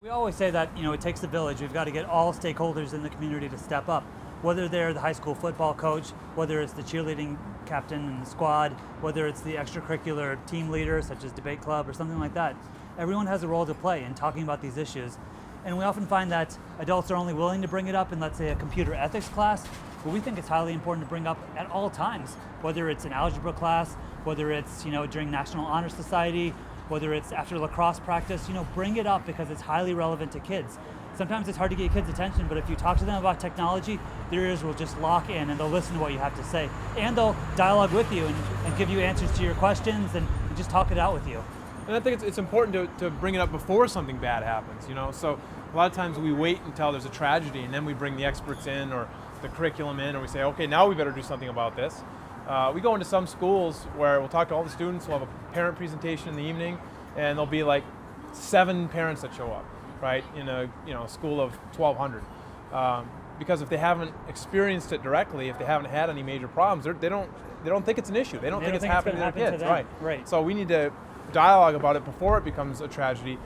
We always say that, it takes a village. We've got to get all stakeholders in the community to step up, whether they're the high school football coach, whether it's the cheerleading captain and the squad, whether it's the extracurricular team leader, such as debate club or something like that. Everyone has a role to play in talking about these issues. And we often find that adults are only willing to bring it up in, let's say, a computer ethics class, but we think it's highly important to bring up at all times, whether it's in algebra class, whether it's, during National Honor Society, whether it's after lacrosse practice, bring it up because it's highly relevant to kids. Sometimes it's hard to get kids' attention, but if you talk to them about technology, their ears will just lock in and they'll listen to what you have to say. And they'll dialogue with you and give you answers to your questions and just talk it out with you. And I think it's important to bring it up before something bad happens, So a lot of times we wait until there's a tragedy and then we bring the experts in or the curriculum in, or we say, okay, now we better do something about this. We go into some schools where we'll talk to all the students, we'll have a parent presentation in the evening, and there'll be like 7 parents that show up, right, in a school of 1,200. Because if they haven't experienced it directly, if they haven't had any major problems, they don't think it's an issue. They don't think it's happening to their kids, right? So we need to dialogue about it before it becomes a tragedy.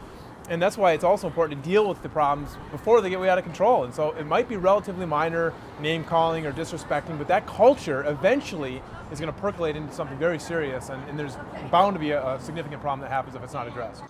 And that's why it's also important to deal with the problems before they get way out of control. And so it might be relatively minor, name calling or disrespecting, but that culture eventually is going to percolate into something very serious, and there's bound to be a significant problem that happens if it's not addressed.